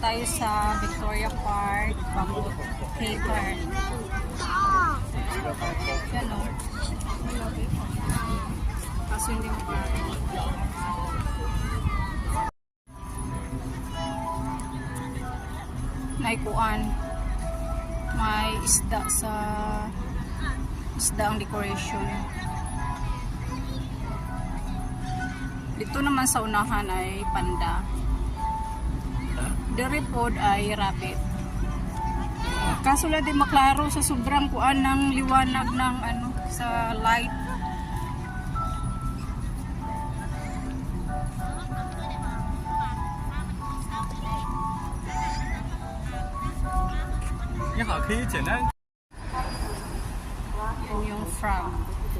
tayo sa Victoria Park, Bamboo Theater. Yan o. Kaso hindi mo pa. Naikuan. May isda ang decoration. Dito naman sa unahan ay panda. Dere pod ay rabbit. Kaso lang di maklaro sa sobrang kuan ng liwanag ng sa light. Ni hao, 可以简单